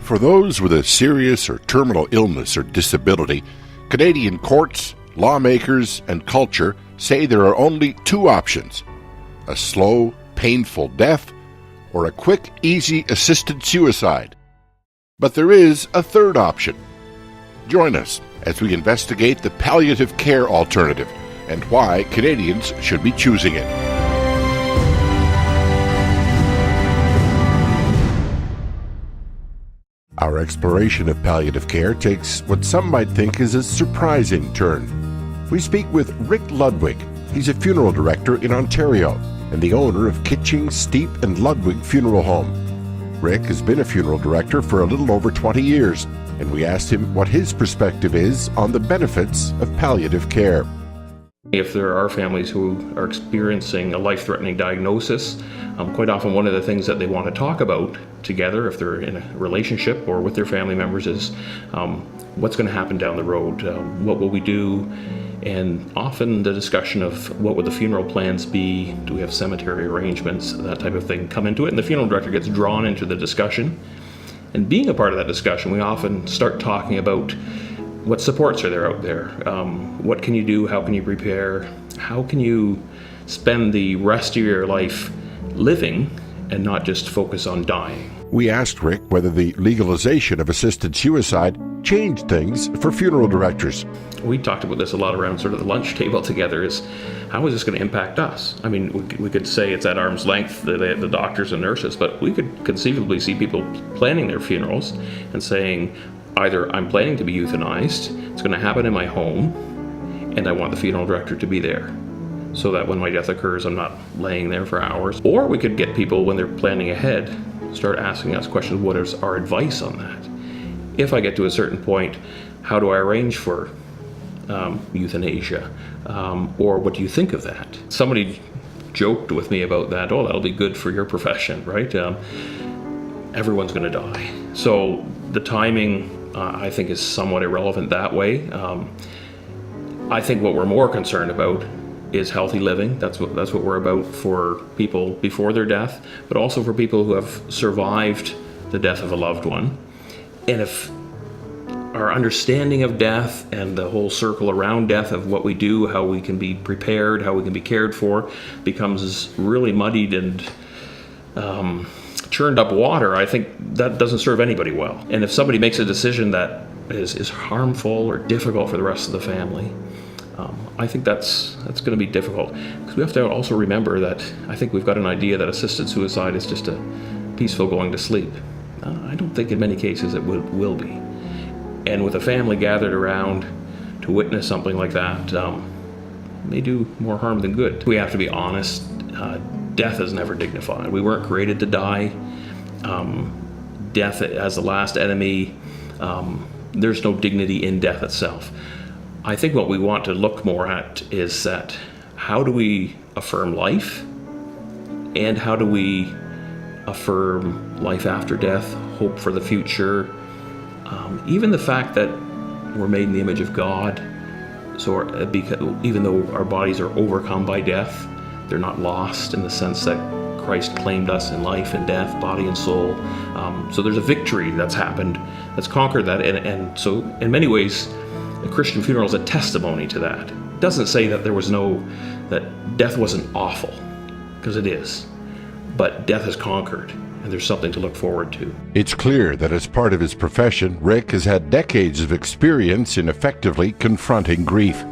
For those with a serious or terminal illness or disability, Canadian courts, lawmakers, and culture say there are only two options: a slow, painful death or a quick, easy, assisted suicide. But there is a third option. Join us as we investigate the palliative care alternative and why Canadians should be choosing it. Our exploration of palliative care takes what some might think is a surprising turn. We speak with Rick Ludwig. He's a funeral director in Ontario and the owner of Kitching, Steep and Ludwig Funeral Home. Rick has been a funeral director for a little over 20 years, and we asked him what his perspective is on the benefits of palliative care. If there are families who are experiencing a life-threatening diagnosis, quite often one of the things that they want to talk about together, if they're in a relationship or with their family members, is what's going to happen down the road, what will we do, and often the discussion of what would the funeral plans be, do we have cemetery arrangements, that type of thing come into it, and the funeral director gets drawn into the discussion. And being a part of that discussion, we often start talking about what supports are there out there, what can you do, how can you prepare, how can you spend the rest of your life living and not just focus on dying. We asked Rick whether the legalization of assisted suicide changed things for funeral directors. We talked about this a lot around sort of the lunch table together, is how is this going to impact us? I mean, we could say it's at arm's length, the doctors and nurses, but we could conceivably see people planning their funerals and saying, either I'm planning to be euthanized, it's going to happen in my home, and I want the funeral director to be there so that when my death occurs, I'm not laying there for hours. Or we could get people, when they're planning ahead, start asking us questions, what is our advice on that? If I get to a certain point, how do I arrange for euthanasia? Or what do you think of that? Somebody joked with me about that, oh, that'll be good for your profession, right? Everyone's going to die. So the timing, I think, is somewhat irrelevant that way. I think what we're more concerned about is healthy living. That's what we're about for people before their death, but also for people who have survived the death of a loved one. And if our understanding of death and the whole circle around death of what we do, how we can be prepared, how we can be cared for, becomes really muddied and churned up water, I think that doesn't serve anybody well. And if somebody makes a decision that is harmful or difficult for the rest of the family, I think that's going to be difficult. Because we have to also remember that I think we've got an idea that assisted suicide is just a peaceful going to sleep. I don't think in many cases it will be. And with a family gathered around to witness something like that, may do more harm than good. We have to be honest. Death is never dignified. We weren't created to die. Death as the last enemy, there's no dignity in death itself. I think what we want to look more at is that how do we affirm life, and how do we affirm life after death, hope for the future, even the fact that we're made in the image of God, so even though our bodies are overcome by death, they're not lost in the sense that Christ claimed us in life and death, body and soul. So there's a victory that's happened, that's conquered that. And so in many ways, a Christian funeral is a testimony to that. It doesn't say that that death wasn't awful, because it is. But death has conquered, and there's something to look forward to. It's clear that as part of his profession, Rick has had decades of experience in effectively confronting grief.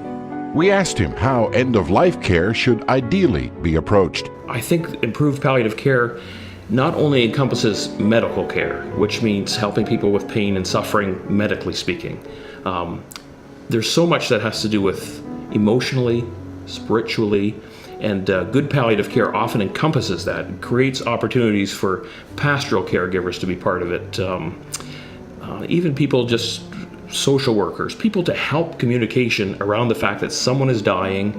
We asked him how end-of-life care should ideally be approached. I think improved palliative care not only encompasses medical care, which means helping people with pain and suffering, medically speaking. There's so much that has to do with emotionally, spiritually, and good palliative care often encompasses that. It creates opportunities for pastoral caregivers to be part of it. Even people, just social workers, people to help communication around the fact that someone is dying.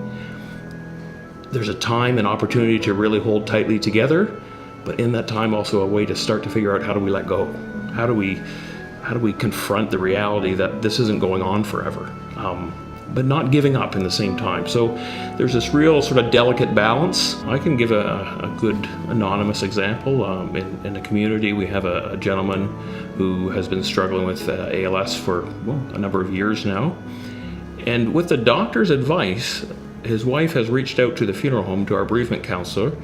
There's a time and opportunity to really hold tightly together, but in that time also a way to start to figure out, how do we let go? How do we confront the reality that this isn't going on forever? but not giving up in the same time. So there's this real sort of delicate balance. I can give a good anonymous example. In the community, we have a gentleman who has been struggling with ALS for a number of years now. And with the doctor's advice, his wife has reached out to the funeral home, to our bereavement counselor,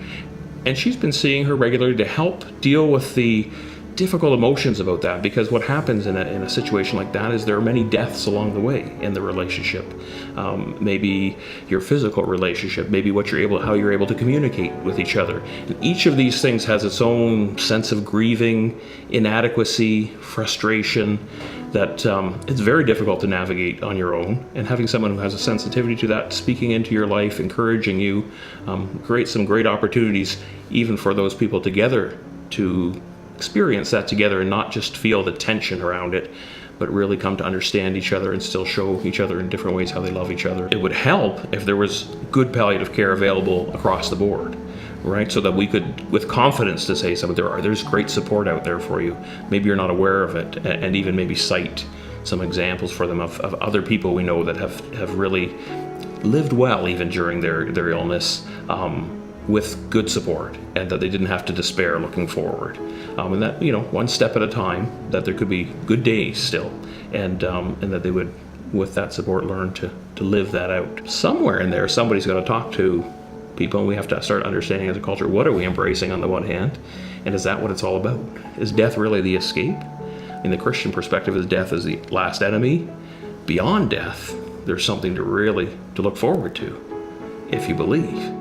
and she's been seeing her regularly to help deal with the difficult emotions about that, because what happens in a situation like that is there are many deaths along the way in the relationship. Maybe your physical relationship, maybe how you're able to communicate with each other. And each of these things has its own sense of grieving, inadequacy, frustration, that it's very difficult to navigate on your own. And having someone who has a sensitivity to that, speaking into your life, encouraging you, creates some great opportunities even for those people together to experience that together and not just feel the tension around it, but really come to understand each other and still show each other in different ways how they love each other. It would help if there was good palliative care available across the board, right? So that we could, with confidence, to say there's great support out there for you. Maybe you're not aware of it, and even maybe cite some examples for them of other people we know that have really lived well even during their illness, with good support, and that they didn't have to despair looking forward. And that, one step at a time, that there could be good days still, and that they would, with that support, learn to live that out. Somewhere in there, somebody's got to talk to people, and we have to start understanding as a culture, what are we embracing on the one hand, and is that what it's all about? Is death really the escape? In the Christian perspective, is death is the last enemy? Beyond death, there's something to look forward to, if you believe.